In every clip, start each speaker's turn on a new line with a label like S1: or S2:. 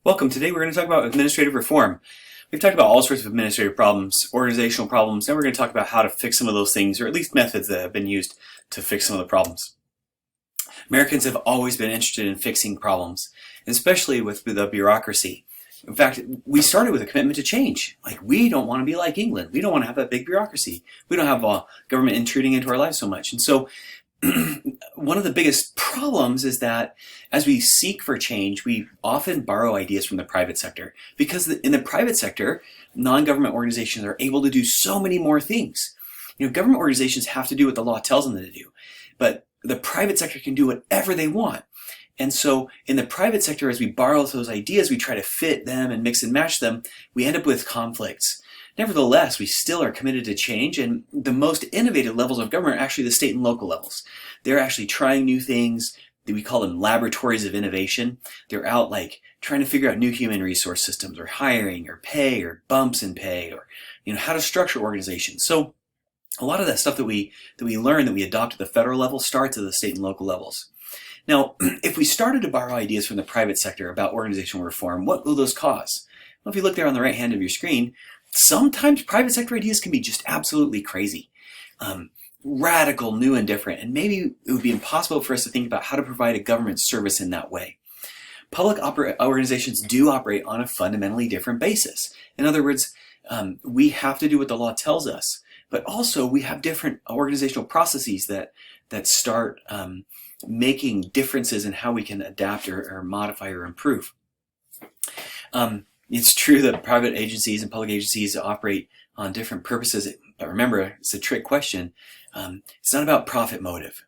S1: Welcome. Today we're going to talk about administrative reform. We've talked about all sorts of administrative problems, organizational problems. Now we're going to talk about how to fix some of those things, or at least methods that have been used to fix some of the problems. Americans have always been interested in fixing problems, especially with the bureaucracy. In fact, we started with a commitment to change. Like, we don't want to be like England. We don't want to have that big bureaucracy. We don't have government intruding into our lives so much. And so one of the biggest problems is that as we seek for change, we often borrow ideas from the private sector, because in the private sector, non-government organizations are able to do so many more things. Government organizations have to do what the law tells them to do, but the private sector can do whatever they want. And so in the private sector, as we borrow those ideas, we try to fit them and mix and match them, we end up with conflicts. Nevertheless, we still are committed to change, and the most innovative levels of government are actually the state and local levels. They're actually trying new things. We call them laboratories of innovation. They're out like trying to figure out new human resource systems, or hiring, or pay, or bumps in pay, or how to structure organizations. So a lot of that stuff that we learn, that we adopt at the federal level, starts at the state and local levels. Now, if we started to borrow ideas from the private sector about organizational reform, what will those cause? Well, if you look there on the right hand of your screen, sometimes private sector ideas can be just absolutely crazy, radical, new, and different, and maybe it would be impossible for us to think about how to provide a government service in that way. Public organizations do operate on a fundamentally different basis. In other words, we have to do what the law tells us, but also we have different organizational processes that start making differences in how we can adapt or modify or improve. It's true that private agencies and public agencies operate on different purposes, but remember, it's a trick question. It's not about profit motive.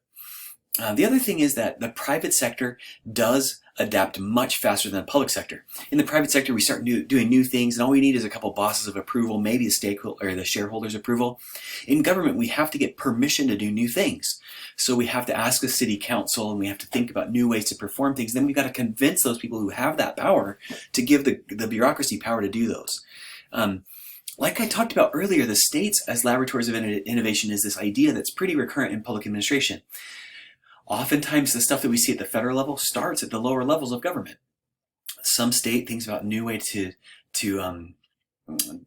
S1: The other thing is that the private sector does adapt much faster than the public sector. In the private sector, we start doing new things, and all we need is a couple bosses of approval, maybe the stakeholder or the shareholders' approval. In government, we have to get permission to do new things. So we have to ask the city council, and we have to think about new ways to perform things. Then we've got to convince those people who have that power to give the bureaucracy power to do those. Like I talked about earlier, the states as laboratories of innovation is this idea that's pretty recurrent in public administration. Oftentimes, the stuff that we see at the federal level starts at the lower levels of government. Some state thinks about a new way to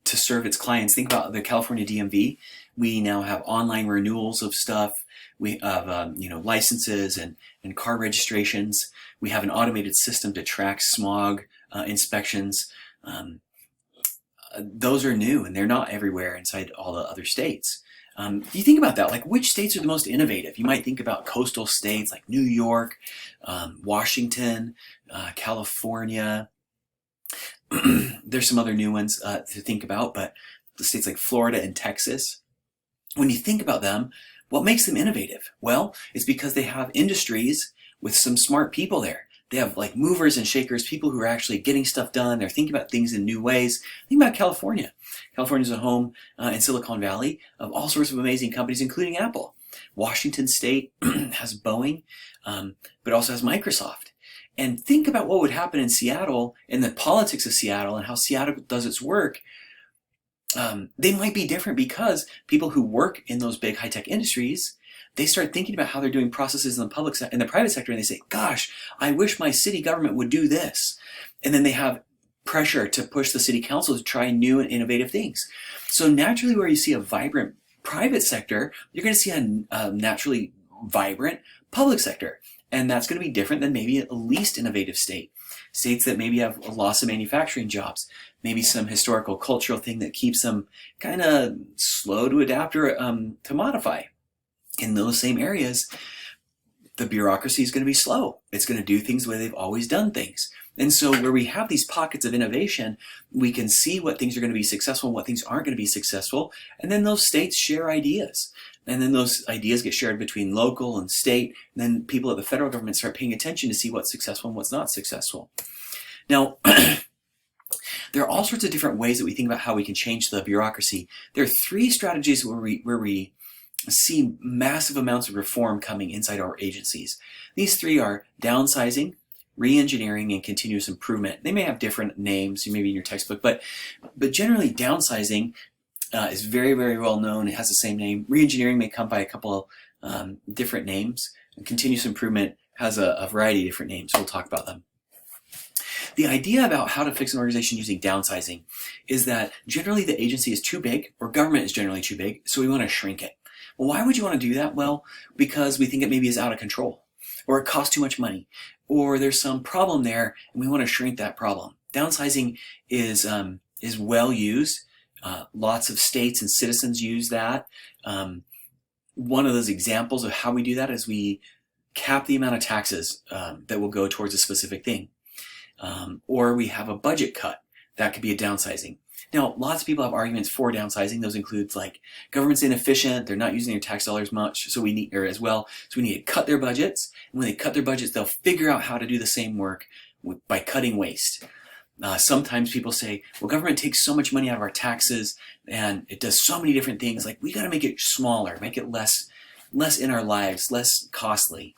S1: serve its clients. Think about the California DMV. We now have online renewals of stuff. We have licenses and car registrations. We have an automated system to track smog inspections. Those are new, and they're not everywhere inside all the other states. You think about that, like, which states are the most innovative? You might think about coastal states like New York, Washington, California. There's some other new ones to think about, but the states like Florida and Texas. When you think about them, what makes them innovative? Well, it's because they have industries with some smart people there. They have like movers and shakers, people who are actually getting stuff done. They're thinking about things in new ways. Think about California. California is a home in Silicon Valley of all sorts of amazing companies, including Apple. Washington State has Boeing, but also has Microsoft. And think about what would happen in Seattle, in the politics of Seattle, and how Seattle does its work. They might be different because people who work in those big high-tech industries, they start thinking about how they're doing processes in the private sector, and they say, gosh, I wish my city government would do this. And then they have pressure to push the city council to try new and innovative things. So naturally, where you see a vibrant private sector, you're going to see a naturally vibrant public sector. And that's going to be different than maybe a least innovative state. States that maybe have a loss of manufacturing jobs, maybe some historical cultural thing that keeps them kind of slow to adapt or to modify. In those same areas, the bureaucracy is going to be slow. It's going to do things the way they've always done things. And so where we have these pockets of innovation, we can see what things are going to be successful and what things aren't going to be successful. And then those states share ideas. And then those ideas get shared between local and state. And then people at the federal government start paying attention to see what's successful and what's not successful. Now, there are all sorts of different ways that we think about how we can change the bureaucracy. There are three strategies where we see massive amounts of reform coming inside our agencies. These three are downsizing, re-engineering, and continuous improvement. They may have different names, maybe in your textbook, but generally downsizing is very, very well known. It has the same name. Re-engineering may come by a couple different names. And continuous improvement has a variety of different names. We'll talk about them. The idea about how to fix an organization using downsizing is that generally the agency is too big, or government is generally too big, so we want to shrink it. Well, why would you want to do that? Well, because we think it maybe is out of control, or it costs too much money, or there's some problem there and we want to shrink that problem. Downsizing is well used. Lots of states and citizens use that. One of those examples of how we do that is we cap the amount of taxes that will go towards a specific thing. Or we have a budget cut. That could be a downsizing. Now, lots of people have arguments for downsizing. Those include like government's inefficient, they're not using their tax dollars much, so we need to cut their budgets. And when they cut their budgets, they'll figure out how to do the same work by cutting waste. Sometimes people say, well, government takes so much money out of our taxes and it does so many different things. Like, we got to make it smaller, make it less in our lives, less costly.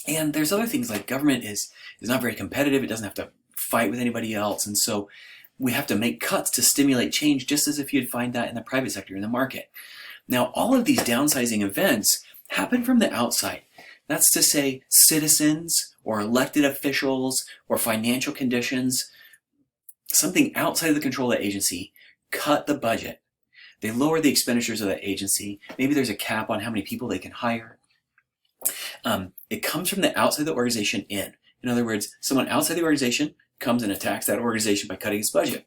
S1: And there's other things like government is not very competitive. It doesn't have to fight with anybody else. And so we have to make cuts to stimulate change, just as if you'd find that in the private sector, in the market. Now, all of these downsizing events happen from the outside. That's to say, citizens or elected officials or financial conditions, something outside of the control of the agency, cut the budget. They lower the expenditures of the agency. Maybe there's a cap on how many people they can hire. It comes from the outside of the organization in. In other words, someone outside the organization comes and attacks that organization by cutting its budget.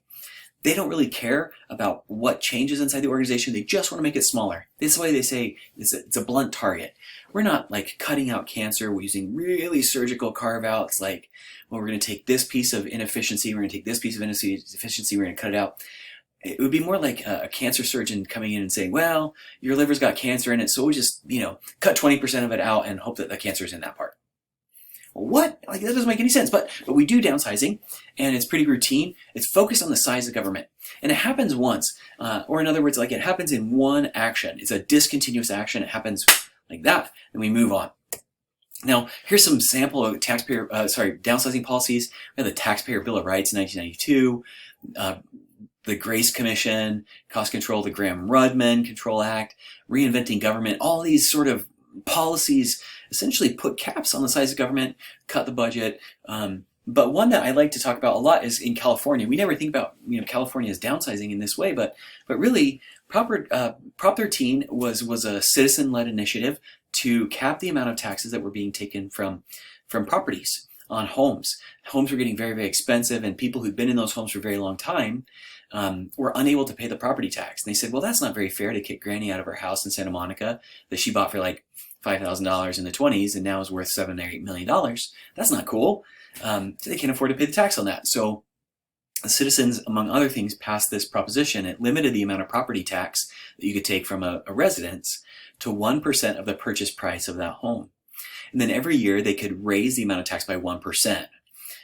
S1: They don't really care about what changes inside the organization. They just want to make it smaller. This way they say it's a blunt target. We're not like cutting out cancer. We're using really surgical carve-outs like, well, we're going to take this piece of inefficiency, we're going to take this piece of inefficiency, we're going to cut it out. It would be more like a cancer surgeon coming in and saying, well, your liver's got cancer in it, so we'll just, cut 20% of it out and hope that the cancer is in that part. What? Like, that doesn't make any sense. But we do downsizing, and it's pretty routine. It's focused on the size of government. And it happens once, or in other words, like, it happens in one action. It's a discontinuous action. It happens like that, and we move on. Now, here's some sample of downsizing policies. We have the Taxpayer Bill of Rights in 1992, the Grace Commission, Cost Control, the Graham-Rudman Control Act, Reinventing Government. All these sort of policies essentially put caps on the size of government, cut the budget. But one that I like to talk about a lot is in California. We never think about California as downsizing in this way, but really, Prop 13 was a citizen-led initiative to cap the amount of taxes that were being taken from properties on homes. Homes were getting very, very expensive, and people who'd been in those homes for a very long time were unable to pay the property tax. And they said, well, that's not very fair to kick Granny out of her house in Santa Monica that she bought for like $5,000 in the 20s and now is worth $7 or $8 million. That's not cool. So they can't afford to pay the tax on that. So the citizens, among other things, passed this proposition. It limited the amount of property tax that you could take from a residence to 1% of the purchase price of that home. And then every year they could raise the amount of tax by 1%.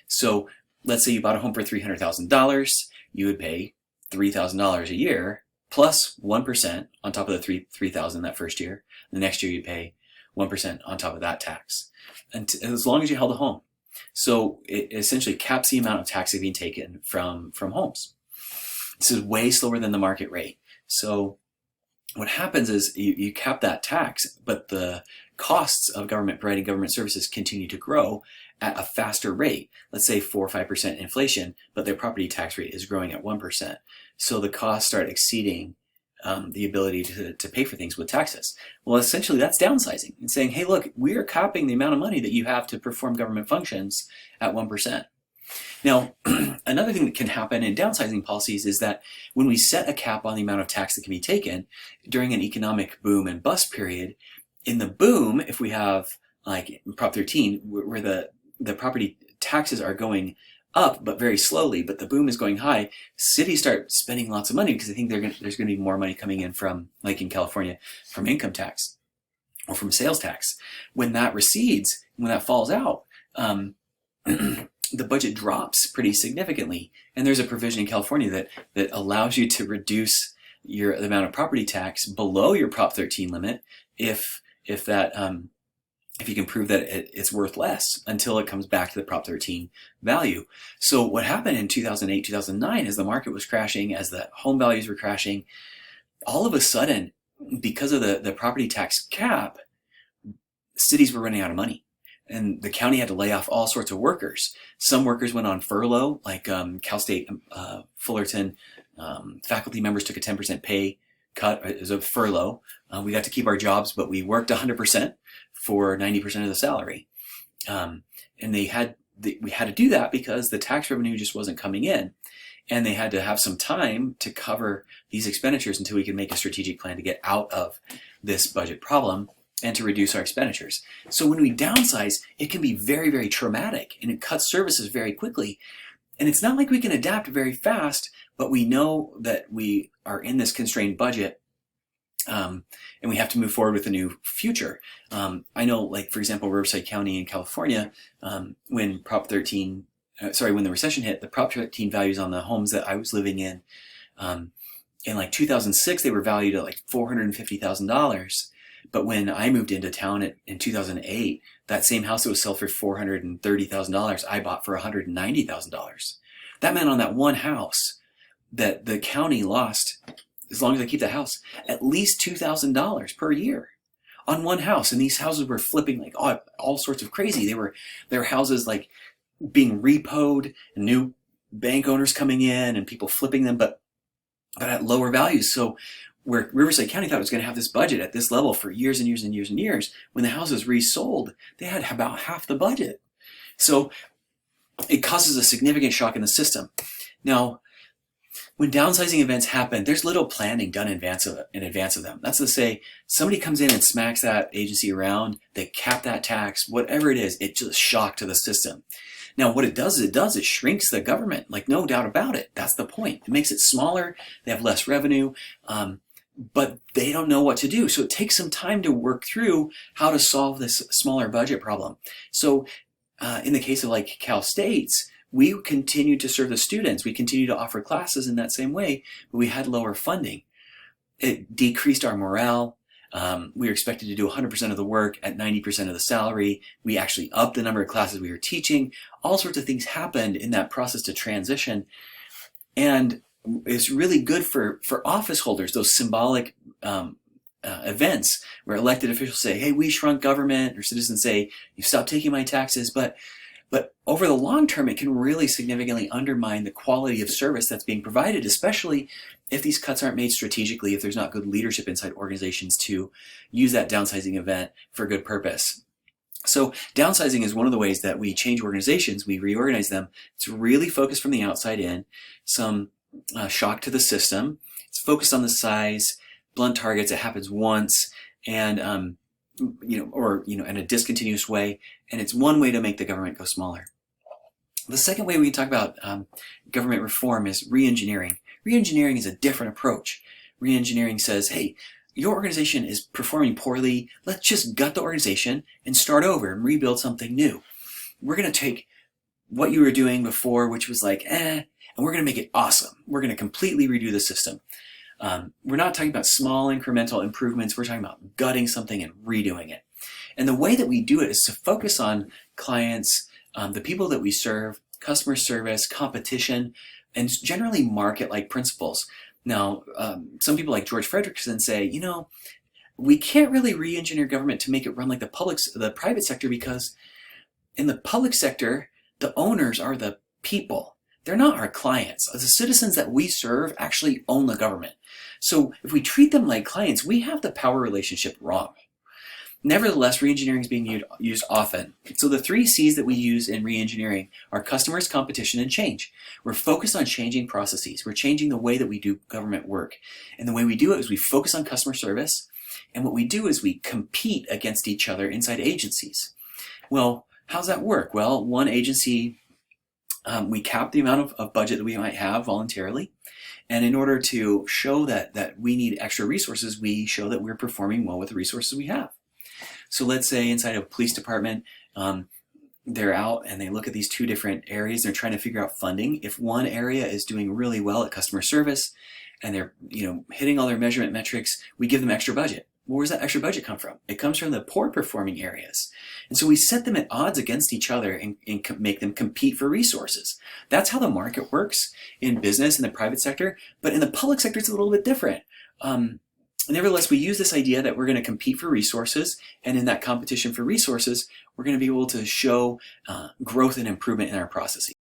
S1: So let's say you bought a home for $300,000, you would pay $3,000 a year plus 1% on top of the $3,000 that first year. The next year you pay 1% on top of that tax, and as long as you held a home. So it essentially caps the amount of tax being taken from homes. This is way slower than the market rate. So what happens is you cap that tax, but the costs of government providing government services continue to grow at a faster rate. Let's say 4 or 5% inflation, but their property tax rate is growing at 1%. So the costs start exceeding the ability to pay for things with taxes. Well, essentially that's downsizing and saying, hey, look, we are capping the amount of money that you have to perform government functions at 1%. Now, another thing that can happen in downsizing policies is that when we set a cap on the amount of tax that can be taken during an economic boom and bust period, in the boom, if we have like Prop 13, where the property taxes are going up, but very slowly, but the boom is going high, cities start spending lots of money because they think there's going to be more money coming in from, like in California, from income tax or from sales tax. When that recedes, when that falls out, the budget drops pretty significantly. And there's a provision in California that allows you to reduce the amount of property tax below your Prop 13 limit if you can prove that it's worth less until it comes back to the Prop 13 value. So what happened in 2008, 2009, as the market was crashing, as the home values were crashing, all of a sudden, because of the property tax cap, cities were running out of money. and the county had to lay off all sorts of workers. Some workers went on furlough, like Cal State Fullerton faculty members took a 10% pay cut as a furlough. We got to keep our jobs, but we worked 100% for 90% of the salary. And we had to do that because the tax revenue just wasn't coming in. And they had to have some time to cover these expenditures until we could make a strategic plan to get out of this budget problem and to reduce our expenditures. So when we downsize, it can be very, very traumatic, and it cuts services very quickly. And it's not like we can adapt very fast, but we know that we are in this constrained budget, and we have to move forward with a new future. I know, like, for example, Riverside County in California, when when the recession hit, the Prop 13 values on the homes that I was living in like 2006, they were valued at like $450,000. But when I moved into town in 2008, that same house that was sold for $430,000, I bought for $190,000. That meant on that one house that the county lost, as long as I keep the house, at least $2,000 per year on one house. And these houses were flipping like all sorts of crazy. They were houses like being repoed, and new bank owners coming in and people flipping them, but at lower values. So where Riverside County thought it was going to have this budget at this level for years and years and years and years, when the house was resold, they had about half the budget. So it causes a significant shock in the system. Now, when downsizing events happen, there's little planning done in advance of them. That's to say, somebody comes in and smacks that agency around, they cap that tax, whatever it is, it's just shock to the system. Now, what it does, it shrinks the government, like, no doubt about it. That's the point. It makes it smaller, they have less revenue, but they don't know what to do. So it takes some time to work through how to solve this smaller budget problem. So in the case of like Cal State's, we continued to serve the students. We continued to offer classes in that same way, but we had lower funding. It decreased our morale. We were expected to do 100% of the work at 90% of the salary. We actually upped the number of classes we were teaching. All sorts of things happened in that process to transition. And it's really good for office holders, those symbolic events where elected officials say, hey, we shrunk government, or citizens say, you stopped taking my taxes. But over the long term, it can really significantly undermine the quality of service that's being provided, especially if these cuts aren't made strategically, if there's not good leadership inside organizations to use that downsizing event for good purpose. So downsizing is one of the ways that we change organizations, we reorganize them. It's really focused from the outside in, some shock to the system. It's focused on the size, blunt targets, it happens once, and in a discontinuous way, and it's one way to make the government go smaller. The second way we can talk about government reform is re-engineering. Re-engineering is a different approach. Re-engineering says, hey, your organization is performing poorly, let's just gut the organization and start over and rebuild something new. We're going to take what you were doing before, which was like, and we're going to make it awesome. We're going to completely redo the system. We're not talking about small incremental improvements. We're talking about gutting something and redoing it. And the way that we do it is to focus on clients, the people that we serve, customer service, competition, and generally market-like principles. Now, some people like George Fredrickson say, we can't really re-engineer government to make it run like the private sector, because in the public sector, the owners are the people. They're not our clients. The citizens that we serve actually own the government. So if we treat them like clients, we have the power relationship wrong. Nevertheless, re-engineering is being used often. So the 3 C's that we use in re-engineering are customers, competition, and change. We're focused on changing processes. We're changing the way that we do government work. And the way we do it is we focus on customer service. And what we do is we compete against each other inside agencies. Well, how's that work? Well, one agency, we cap the amount of budget that we might have voluntarily. And in order to show that we need extra resources, we show that we're performing well with the resources we have. So let's say inside a police department, they're out and they look at these 2 different areas. They're trying to figure out funding. If one area is doing really well at customer service and they're hitting all their measurement metrics, we give them extra budget. Well, where's that extra budget come from? It comes from the poor performing areas. And so we set them at odds against each other and make them compete for resources. That's how the market works in business, in the private sector. But in the public sector, it's a little bit different. Nevertheless, we use this idea that we're going to compete for resources, and in that competition for resources, we're going to be able to show growth and improvement in our processes.